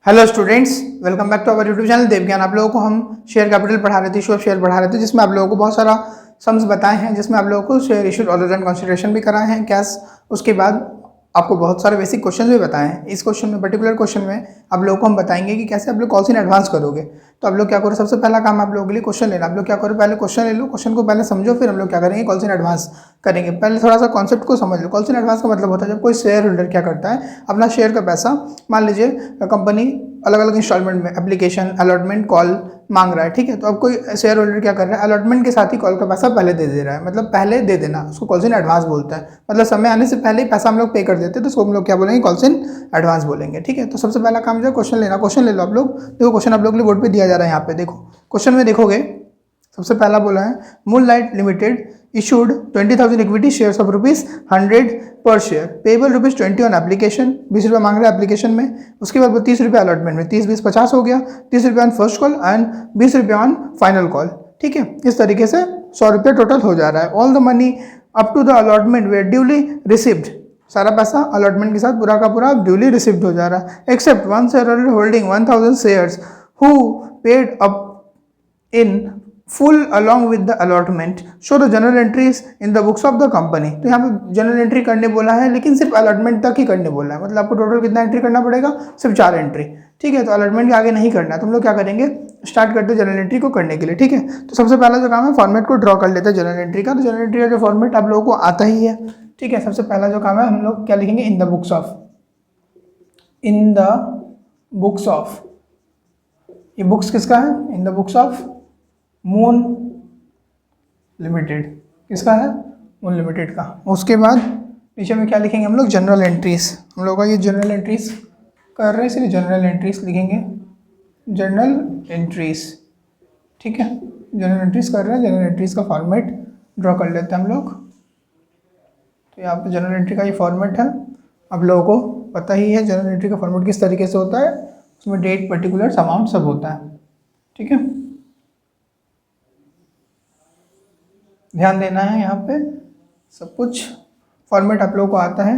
Hello students, welcome back to our YouTube channel Devgyan. आप लोगों को हम शेयर कैपिटल पढ़ा रहे थे, इशू ऑफ शेयर पढ़ा रहे थे, जिसमें आप लोगों को बहुत सारा सम्स बताए हैं, जिसमें आप लोगों को share issue order and consideration भी कराए हैं कैश। उसके बाद आपको बहुत सारे बेसिक क्वेश्चन भी बताए हैं। इस क्वेश्चन में, पर्टिकुलर क्वेश्चन में आप लोगों को हम बताएंगे कि कैसे आप लोग कॉल्स इन एडवांस करोगे। तो आप लोग क्या करो, सबसे पहला काम आप लोगों के लिए क्वेश्चन लेना। आप लोग क्या करो, पहले क्वेश्चन ले लो, क्वेश्चन को पहले समझो, फिर हम लोग क्या करेंगे, कॉल्स इन एडवांस करेंगे। पहले थोड़ा सा कॉन्सेप्ट को समझ लो। कॉल्स इन एडवांस का मतलब होता है जब कोई शेयर होल्डर क्या करता है, अपना शेयर का पैसा, मान लीजिए कंपनी अलग अलग इंस्टॉलमेंट में एप्लीकेशन, अलॉटमेंट, कॉल मांग रहा है, ठीक है। तो अब कोई शेयर होल्डर क्या कर रहा है, अलॉटमेंट के साथ ही कॉल का पैसा पहले दे दे रहा है, मतलब पहले दे देना, उसको कॉल्स इन एडवांस बोलता है। मतलब समय आने से पहले ही पैसा हम लोग पे कर देते हैं, तो उसको हम लोग क्या बोलेंगे, कॉल्स इन एडवांस बोलेंगे, ठीक है। तो सबसे पहला काम जो है क्वेश्चन लेना। क्वेश्चन ले लो आप लोग। देखो क्वेश्चन आप लोग के लिए बोर्ड पे दिया जा रहा है, यहाँ पे देखो। क्वेश्चन में देखोगे सबसे पहला बोला है, moonlight limited issued 20,000 equity shares of ₹100 पर शेयर, पेबल ₹20 ऑन एप्लीकेशन। 20 रुपये मांग रहे हैं एप्लीकेशन में। उसके बाद वो 30 रुपये अलॉटमेंट में, 30 20 50 हो गया। 30 रुपये ऑन फर्स्ट कॉल एंड 20 रुपये ऑन फाइनल कॉल, ठीक है। इस तरीके से 100 रुपये टोटल हो जा रहा है। All the money up to the allotment were duly received, सारा पैसा अलॉटमेंट के साथ पूरा का पूरा ड्यूली रिसिव्ड हो जा रहा है। Except one share holder holding 1000 shares who paid up in full along with the allotment, show the journal entries in the books of the company। तो यहाँ पे जनरल एंट्री करने बोला है, लेकिन सिर्फ अलॉटमेंट तक ही करने बोला है। मतलब आपको टोटल कितना एंट्री करना पड़ेगा, सिर्फ 4 एंट्री, ठीक है। तो अलॉटमेंट के आगे नहीं करना है। तो हम लोग क्या करेंगे, स्टार्ट करते हैं जनरल एंट्री को करने के लिए, ठीक है। तो सबसे पहला जो काम है, फॉर्मेट को ड्रॉ कर लेते हैं जनरल एंट्री का। तो जनरल एंट्री का जो फॉर्मेट आप लोगों को आता ही है, ठीक है। सबसे पहला जो काम है, हम लोग क्या लिखेंगे, in the books of, in the books of. ये बुक्स किसका है, in the books of moon limited. किसका है, मून लिमिटेड का। उसके बाद नीचे में क्या लिखेंगे हम लोग, जनरल एंट्रीज। हम लोग का ये जनरल एंट्रीज कर रहे हैं, इसलिए जनरल एंट्रीज लिखेंगे, जनरल एंट्रीज, ठीक है। जनरल एंट्रीज कर रहे हैं, जनरल एंट्रीज का फॉर्मेट ड्रॉ कर लेते हैं हम लोग। तो यहाँ पे जनरल एंट्री का ये फॉर्मेट है, आप लोगों को पता ही है जनरल एंट्री का फॉर्मेट किस तरीके से होता है। उसमें डेट, पर्टिकुलर्स, अमाउंट सब होता है, ठीक है। ध्यान देना है, यहाँ पे सब कुछ फॉर्मेट आप लोगों को आता है,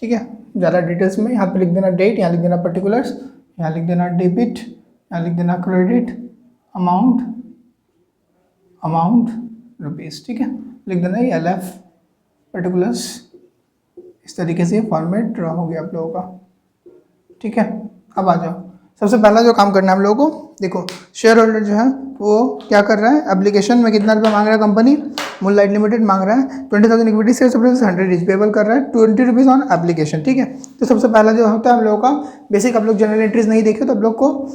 ठीक है। ज़्यादा डिटेल्स में यहाँ पे लिख देना डेट, यहाँ लिख देना पर्टिकुलर्स, यहाँ लिख देना डेबिट, यहाँ लिख देना क्रेडिट, अमाउंट, अमाउंट रुपीज़, ठीक है। लिख देना ये LF पर्टिकुलर्स। इस तरीके से फॉर्मेट ड्रॉ हो गया आप लोगों का, ठीक है। अब आ जाओ, सबसे पहला जो काम करना है हम लोगों को, देखो शेयर होल्डर जो है वो क्या कर रहा है, एप्लीकेशन में कितना रुपया मांग रहा है कंपनी, मूनलाइट लिमिटेड मांग रहा है 20,000 equity shares of 100 is payable कर रहा है 20 रुपीज़ ऑन एप्लीकेशन, ठीक है। तो सबसे पहला जो होता है हम लोगों का बेसिक, आप लोग जनरल एंट्रीज नहीं देखे तो आप लोग को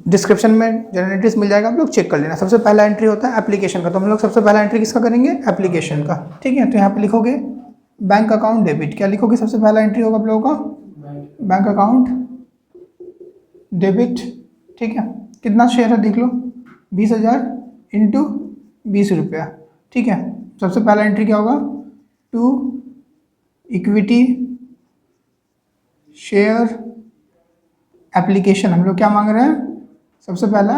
डिस्क्रिप्शन में जनरल एंट्रीज मिल जाएगा, आप लोग चेक कर लेना। सबसे पहला एंट्री होता है एप्लीकेशन का, तो हम लोग सबसे पहला एंट्री किसका करेंगे, एप्लीकेशन का, ठीक है। तो यहाँ पे लिखोगे बैंक अकाउंट डेबिट, क्या लिखोगे, सबसे पहला एंट्री होगा आप लोगों का बैंक अकाउंट डेबिट, ठीक है। कितना शेयर है देख लो, 20,000 इंटू 20 रुपया, ठीक है। सबसे पहला एंट्री क्या होगा, टू इक्विटी शेयर एप्लीकेशन। हम लोग क्या मांग रहे हैं, सबसे पहला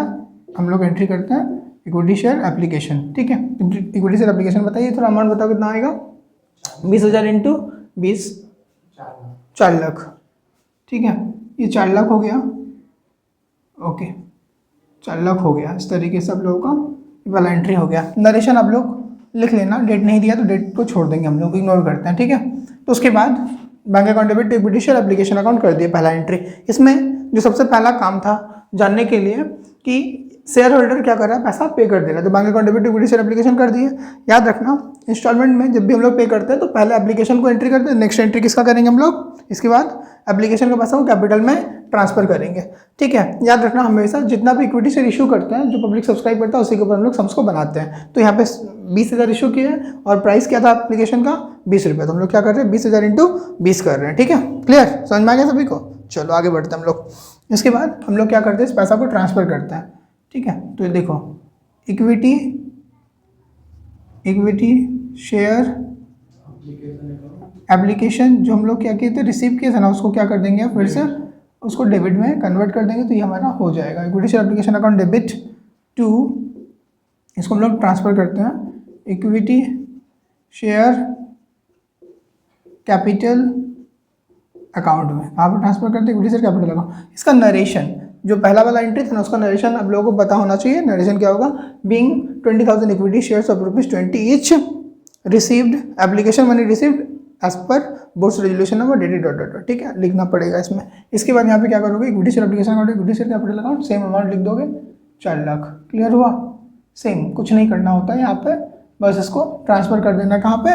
हम लोग एंट्री करते हैं इक्विटी शेयर एप्लीकेशन, ठीक है। इक्विटी शेयर एप्लीकेशन बताइए, थोड़ा अमाउंट बताओ कितना आएगा, 20,000 इंटू 20, 4 लाख, ठीक है। ये 4 लाख हो गया, ओके, 4 लाख हो गया। इस तरीके से आप लोगों का वाला एंट्री हो गया। नरेशन आप लोग लिख लेना, डेट नहीं दिया तो डेट को छोड़ देंगे, हम लोग इग्नोर करते हैं, ठीक है। तो उसके बाद bank account debit equity share application account कर दिया पहला एंट्री। इसमें जो सबसे पहला काम था जानने के लिए कि शेयर होल्डर क्या कर रहा है, पैसा पे कर दे रहा है, तो bank account debit equity share application कर दिए। याद रखना, इंस्टॉलमेंट में जब भी हम लोग पे करते हैं तो पहले एप्लीकेशन को एंट्री करते हैं, नेक्स्ट एंट्री किसका करेंगे हम लोग, इसके बाद एप्लीकेशन का पैसा को कैपिटल में ट्रांसफर करेंगे, ठीक है। याद रखना, हमेशा जितना भी इक्विटी शेयर इशू करते हैं, जो पब्लिक सब्सक्राइब करता है उसी के ऊपर हम लोग सम्स को बनाते हैं। तो यहाँ पे 20,000 इशू किए और प्राइस क्या था एप्लीकेशन का, 20 रुपये। तो हम लोग क्या कर रहे हैं, 20,000 इंटू 20 कर रहे हैं, ठीक है। क्लियर, समझ में आ गया सभी को। चलो आगे बढ़ते हैं हम लोग। इसके बाद हम लोग क्या करते हैं, इस पैसा को ट्रांसफर करते हैं, ठीक है। तो देखो इक्विटी शेयर एप्लीकेशन जो हम लोग क्या किए थे, रिसीव किए थे ना, उसको क्या कर देंगे, फिर से उसको डेबिट में कन्वर्ट कर देंगे, तो ये हमारा हो जाएगा equity share application account debit to, इसको हम लोग ट्रांसफर करते हैं इक्विटी शेयर कैपिटल अकाउंट में, कहाँ पर ट्रांसफर करते हैं, इक्विटी शेयर कैपिटल अकाउंट। इसका नरेशन जो पहला वाला एंट्री था ना उसका नरेशन आप लोगों को पता होना चाहिए। नरेशन क्या होगा, being 20,000 equity shares of ₹20 each received, application money received as per board's resolution number dated dot dot, ठीक है, लिखना पड़ेगा इसमें। इसके बाद यहाँ पे क्या करोगे, equity share application account, equity share capital account, same amount लिख दोगे 4 लाख। क्लियर हुआ, सेम कुछ नहीं करना होता है यहाँ पे, बस इसको ट्रांसफर कर देना कहाँ पे,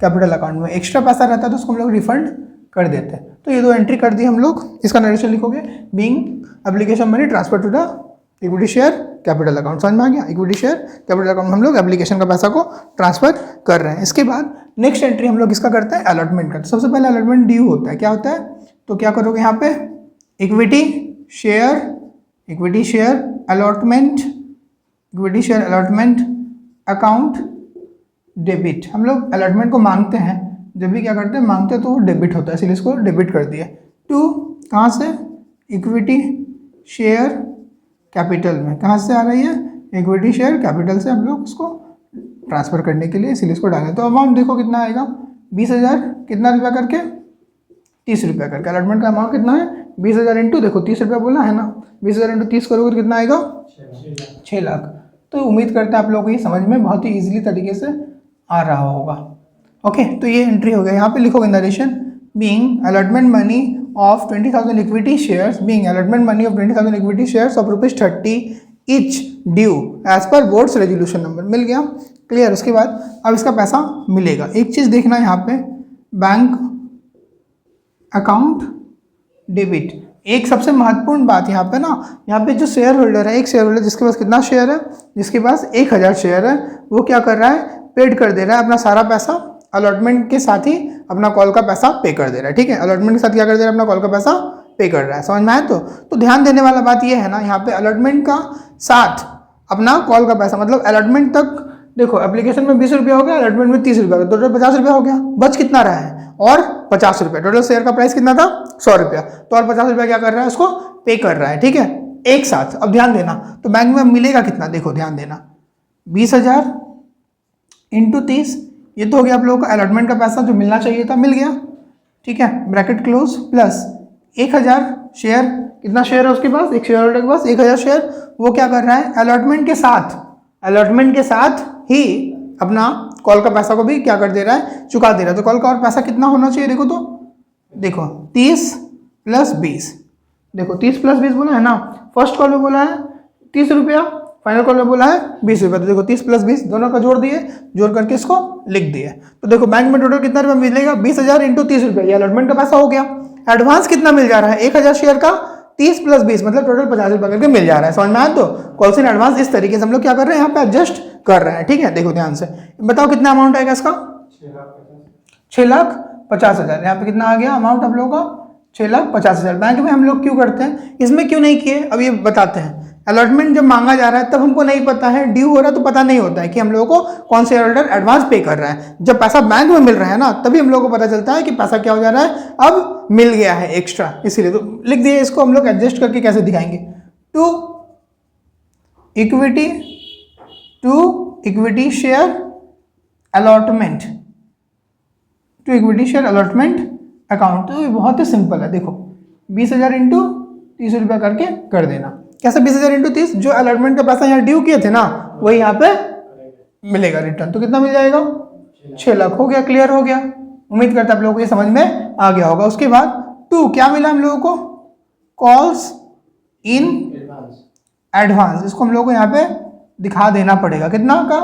कैपिटल अकाउंट में। एक्स्ट्रा पैसा रहता है तो उसको हम लोग रिफंड कर देते हैं। तो ये 2 एंट्री कर दी हम लोग। इसका नरेशन लिखोगे, being application money transfer to the equity share capital account. समझ में आ गया, इक्विटी शेयर कैपिटल अकाउंट में हम लोग एप्लीकेशन का पैसा को ट्रांसफर कर रहे हैं। इसके बाद नेक्स्ट एंट्री हम लोग इसका करते हैं अलॉटमेंट का। सबसे पहले अलॉटमेंट ड्यू होता है, क्या होता है, तो क्या करोगे यहाँ पे, equity share allotment account debit. हम लोग अलॉटमेंट को मांगते हैं, जब भी क्या करते हैं मांगते हैं तो वो डेबिट होता है, इसलिए इसको डेबिट कर दिया। टू कहाँ से, इक्विटी शेयर कैपिटल में, कहाँ से आ रही है, इक्विटी शेयर कैपिटल से हम लोग उसको ट्रांसफ़र करने के लिए, इसलिए इसको डालें। तो अमाउंट देखो कितना आएगा, 20,000 कितना रुपया करके, 30 रुपया करके। अलॉटमेंट का अमाउंट कितना है, 20,000 इंटू देखो 30 रुपया बोला है ना, 20,000 इंटू 30 करोगे तो कितना आएगा, 6 लाख। तो उम्मीद करते हैं आप लोगों को ये समझ में बहुत ही ईजिली तरीके से आ रहा होगा। ओके, तो ये एंट्री हो गया। यहाँ पे लिखोगे narration, being allotment money of 20,000 equity shares, being allotment money of 20,000 equity shares of ₹30 each due as per board's resolution number। मिल गया, क्लियर। उसके बाद अब इसका पैसा मिलेगा। एक चीज़ देखना यहाँ पे, बैंक अकाउंट डेबिट। एक सबसे महत्वपूर्ण बात यहाँ पे ना, यहाँ पे जो शेयर होल्डर है, एक शेयर होल्डर जिसके पास कितना शेयर है, जिसके पास 1,000 शेयर है, वो क्या कर रहा है, पेड कर दे रहा है अपना सारा पैसा अलॉटमेंट के साथ ही अपना कॉल का पैसा पे कर दे रहा है। ठीक है, अलॉटमेंट के साथ क्या कर दे रहा है, अपना कॉल का पैसा पे कर रहा है। समझ में आया? तो ध्यान देने वाला बात ये है ना, यहाँ पे अलॉटमेंट का साथ अपना कॉल का पैसा, मतलब अलॉटमेंट तक देखो, एप्लीकेशन में 20 रुपया हो गया, अलॉटमेंट में 30 रुपया, टोटल 50 रुपया हो गया। बच कितना रहा है, और 50 रुपया। टोटल शेयर का प्राइस कितना था, 100 रुपया। तो और 50 रुपया क्या कर रहा है, उसको पे कर रहा है। ठीक है, एक साथ। अब ध्यान देना, तो बैंक में मिलेगा कितना, देखो ध्यान देना, 20,000 इंटू 30, ये तो हो गया आप लोगों का अलॉटमेंट का पैसा जो मिलना चाहिए था, मिल गया। ठीक है, ब्रैकेट क्लोज, प्लस 1,000 शेयर, कितना शेयर है उसके पास, एक शेयर होल्डर के पास 1,000 शेयर, वो क्या कर रहा है, अलॉटमेंट के साथ ही अपना कॉल का पैसा को भी क्या कर दे रहा है, चुका दे रहा है। तो कॉल का और पैसा कितना होना चाहिए, देखो तो देखो 30 + 20, देखो 30 + 20 बोला है ना, फर्स्ट कॉल में बोला है 30 रुपया, फाइनल कॉल में बोला है 20 रुपया। तो देखो 30 + 20 दोनों का जोड़ दिए, जोड़ करके इसको लिख दिए। तो देखो बैंक में टोटल कितना रुपया मिलेगा, 20,000 इंटू 30 रुपया, ये अलॉटमेंट का पैसा हो गया। एडवांस कितना मिल जा रहा है, 1,000 शेयर का 30 + 20 मतलब टोटल 50 रुपया करके मिल जा रहा है। समझ में आया? तो कॉल्स इन एडवांस इस तरीके से हम लोग क्या कर रहे हैं, यहाँ पे एडजस्ट कर रहे हैं। ठीक है, देखो ध्यान से बताओ कितना अमाउंट आएगा इसका, 6,50,000। यहाँ पे कितना आ गया अमाउंट आप लोगों का, 6,50,000। बैंक में हम लोग क्यों करते हैं, इसमें क्यों नहीं किए, अब ये बताते हैं। अलॉटमेंट जब मांगा जा रहा है तब हमको नहीं पता है, ड्यू हो रहा है तो पता नहीं होता है कि हम लोगों को कौन से होल्डर एडवांस पे कर रहा है। जब पैसा बैंक में मिल रहा है ना, तभी हम लोगों को पता चलता है कि पैसा क्या हो जा रहा है, अब मिल गया है एक्स्ट्रा। इसीलिए तो लिख दिए, इसको हम लोग एडजस्ट करके कैसे दिखाएंगे, to equity share allotment, to equity share allotment account. तो ये बहुत ही सिंपल है, देखो 20,000 इंटू 30 रुपया करके कर देना। कैसे 20,000 इंटू 30, जो अलॉटमेंट का पैसा यहाँ ड्यू किए थे ना, वही यहाँ पे मिलेगा रिटर्न। तो कितना मिल जाएगा, 6 लाख। हो गया, क्लियर हो गया। उम्मीद करता आप लोगों को ये समझ में आ गया होगा। उसके बाद 2 क्या मिला हम लोगों को, कॉल्स इन एडवांस। इसको हम लोगों को यहाँ पे दिखा देना पड़ेगा, कितना का,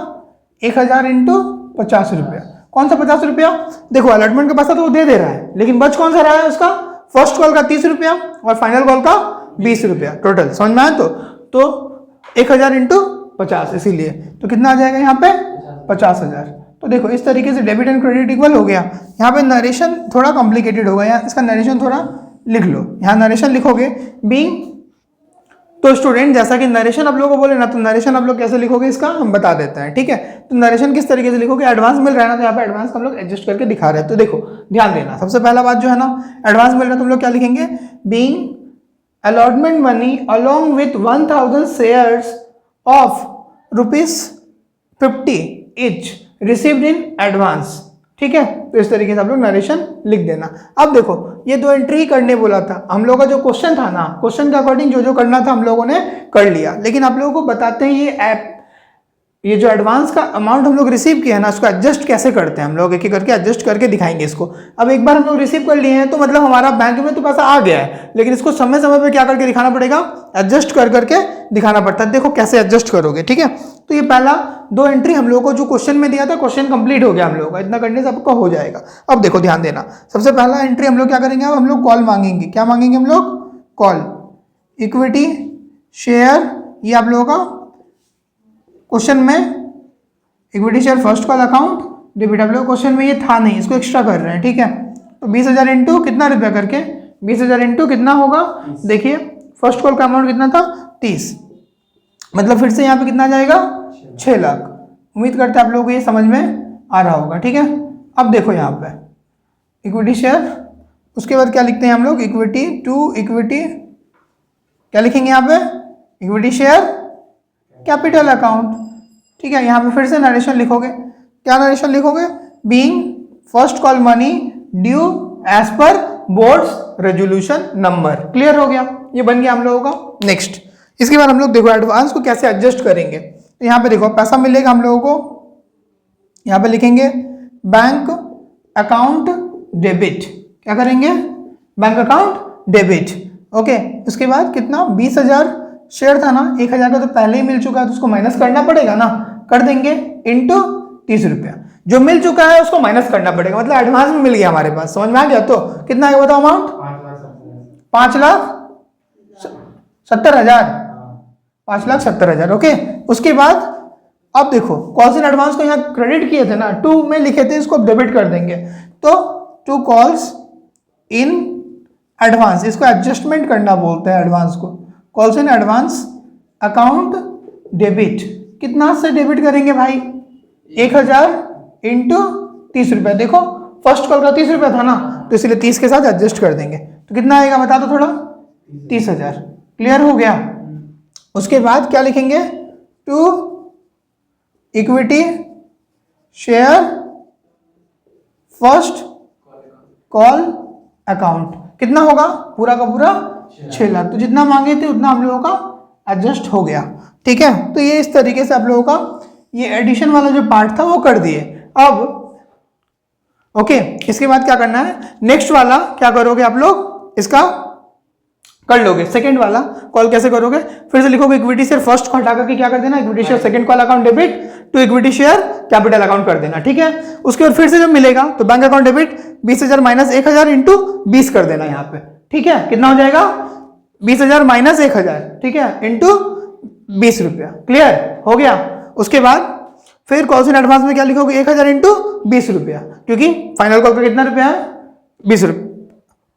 1,000 इंटू 50 रुपया। कौन सा 50 रुपया, देखो अलॉटमेंट का पैसा तो वो दे रहा है, लेकिन बच कौन सा रहा है उसका, फर्स्ट कॉल का 30 रुपया और फाइनल कॉल का 20 रुपया टोटल। समझ में आया? तो 1,000 इंटू 50, इसीलिए तो कितना आ जाएगा यहाँ पे, 50,000। तो देखो इस तरीके से डेबिट एंड क्रेडिट इक्वल हो गया। यहाँ पे नरेशन थोड़ा कॉम्प्लिकेटेड होगा, यहाँ इसका नरेशन थोड़ा लिख लो। यहाँ नरेशन लिखोगे बीइंग, तो स्टूडेंट जैसा कि नरेशन आप लोगों को बोले ना, तो नरेशन आप लोग कैसे लिखोगे इसका हम बता देते हैं। ठीक है, तो नरेशन किस तरीके से लिखोगे, एडवांस मिल रहा है ना, तो यहाँ पे एडवांस हम लोग एडजस्ट करके दिखा रहे हैं। तो देखो ध्यान देना, सबसे पहला बात जो है ना, एडवांस मिल रहा है तो हम लोग क्या लिखेंगे, being allotment money along with 1,000 shares of ₹50 each received in advance ठीक है। तो इस तरीके से आप लोग नरेशन लिख देना। अब देखो ये 2 एंट्री ही करने बोला था, हम लोगों का जो क्वेश्चन था ना, क्वेश्चन के अकॉर्डिंग जो जो करना था हम लोगों ने कर लिया, लेकिन आप लोगों को बताते हैं ये ऐप, ये जो एडवांस का अमाउंट हम लोग रिसीव किया है ना, उसको एडजस्ट कैसे करते हैं हम लोग, एक एक करके एडजस्ट करके दिखाएंगे इसको। अब एक बार हम लोग रिसीव कर लिए हैं तो मतलब हमारा बैंक में तो पैसा आ गया है, लेकिन इसको समय समय पे क्या करके दिखाना पड़ेगा, एडजस्ट कर करके दिखाना पड़ता है। देखो कैसे एडजस्ट करोगे, ठीक है। तो ये पहला 2 एंट्री हम लोगों को जो क्वेश्चन में दिया था, क्वेश्चन कंप्लीट हो गया हम लोगों का, इतना करने से आपका हो जाएगा। अब देखो ध्यान देना, सबसे पहला एंट्री हम लोग क्या करेंगे, अब हम लोग कॉल मांगेंगे। क्या मांगेंगे हम लोग, कॉल, इक्विटी शेयर, ये आप लोगों का क्वेश्चन में equity share first call account debit, आप लोग क्वेश्चन में ये था नहीं, इसको एक्स्ट्रा कर रहे हैं, ठीक है। तो 20,000 इंटू कितना रुपया करके, 20,000 इंटू कितना होगा, देखिए फर्स्ट कॉल का अमाउंट कितना था 30, मतलब फिर से यहाँ पे कितना जाएगा 6 लाख। उम्मीद करते हैं आप लोगों को ये समझ में आ रहा होगा, ठीक है। अब देखो यहाँ पे इक्विटी शेयर, उसके बाद क्या लिखते हैं हम लोग, इक्विटी टू इक्विटी, क्या लिखेंगे यहाँ पे, इक्विटी शेयर कैपिटल अकाउंट, ठीक है। यहाँ पे फिर से नरेशन लिखोगे, क्या नरेशन लिखोगे, being first call money due as per board's resolution number. Clear हो गया, ये बन गया हम लोगों का। नेक्स्ट इसके बाद हम लोग देखो एडवांस को कैसे एडजस्ट करेंगे। तो यहाँ पे देखो पैसा मिलेगा हम लोगों को, यहाँ पे लिखेंगे बैंक अकाउंट डेबिट, क्या करेंगे, बैंक अकाउंट डेबिट, ओके। उसके बाद कितना, 20,000 शेयर था ना, 1,000 का तो पहले ही मिल चुका है तो उसको माइनस करना पड़ेगा ना, कर देंगे इंटू 30 रुपया, जो मिल चुका है उसको माइनस करना पड़ेगा, मतलब एडवांस में मिल गया हमारे पास, समझ में आ गया। तो कितना है बताओ अमाउंट, 5,70,000, 5,70,000, ओके। उसके बाद अब देखो कॉल्स इन एडवांस को यहाँ क्रेडिट किए थे ना, 2 में लिखे थे, इसको डेबिट कर देंगे, तो 2 कॉल्स इन एडवांस, इसको एडजस्टमेंट करना बोलते हैं एडवांस को, calls in advance account debit, कितना से डेबिट करेंगे भाई, 1,000 इंटू 30 रुपया। देखो फर्स्ट कॉल का 30 रुपया था ना, तो इसलिए 30 के साथ एडजस्ट कर देंगे, तो कितना आएगा बता दो थोड़ा, 30,000। क्लियर हो गया। उसके बाद क्या लिखेंगे, to equity share first call account, कितना होगा, पूरा का पूरा 6 लाख। तो जितना मांगे थे उतना हम लोगों का एडजस्ट हो गया, ठीक है। तो ये इस तरीके से आप लोगों का ये एडिशन वाला जो पार्ट था वो कर दिए। अब ओके, इसके बाद क्या करना है, नेक्स्ट वाला क्या करोगे आप लोग, इसका कर लोगे सेकंड वाला कॉल कैसे करोगे, फिर से लिखोगे इक्विटी शेयर फर्स्ट को हटा करके क्या कर देना, equity share second call account debit to equity share capital account कर देना, ठीक है। उसके बाद फिर से जब मिलेगा तो bank account debit 20,000 minus 1,000 into 20 कर देना यहाँ पे, ठीक है। कितना हो जाएगा, 20,000 माइनस 1,000, ठीक है, इंटू 20 रुपया। क्लियर हो गया। उसके बाद फिर कॉल्स इन एडवांस में क्या लिखोगे, 1,000 इंटू 20 रुपया, क्योंकि फाइनल कॉल का कितना रुपया है, 20 रुपया।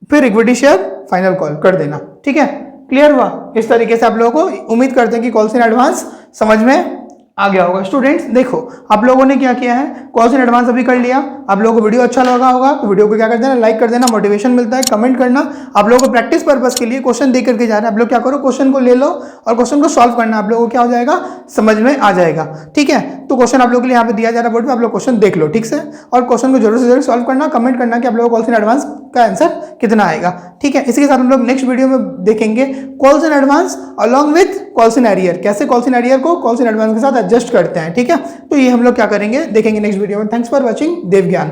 फिर इक्विटी शेयर फाइनल कॉल कर देना, ठीक है। क्लियर हुआ। इस तरीके से आप लोगों को उम्मीद करते हैं कि कॉल्स इन एडवांस समझ में आ गया होगा। स्टूडेंट्स देखो आप लोगों ने क्या किया है, कॉल्स इन एडवांस अभी कर लिया। आप लोगों को वीडियो अच्छा लगा होगा तो वीडियो को क्या कर देना, लाइक कर देना, मोटिवेशन मिलता है, कमेंट करना। आप लोगों को प्रैक्टिस पर्पस के लिए क्वेश्चन दे करके जा रहे हैं, आप लोग क्या करो, क्वेश्चन को ले लो और क्वेश्चन को सॉल्व करना, आप लोगों को क्या हो जाएगा, समझ में आ जाएगा, ठीक है। तो क्वेश्चन आप लोगों के लिए यहाँ पे दिया जा रहा है बोर्ड पे, आप लोग क्वेश्चन देख लो ठीक से, और क्वेश्चन को जरूर से जरूर सॉल्व करना, कमेंट करना कि आप लोगों को कॉल्स इन एडवांस का आंसर कितना आएगा, ठीक है। इसके साथ हम लोग नेक्स्ट वीडियो में देखेंगे calls in advance along with calls in arrear, कैसे कॉल्स इन एरियर को कॉल्स इन एडवांस के साथ एडजस्ट करते हैं, ठीक है। तो ये हम लोग क्या करेंगे देखेंगे नेक्स्ट वीडियो में। थैंक्स फॉर वॉचिंग देव ज्ञान।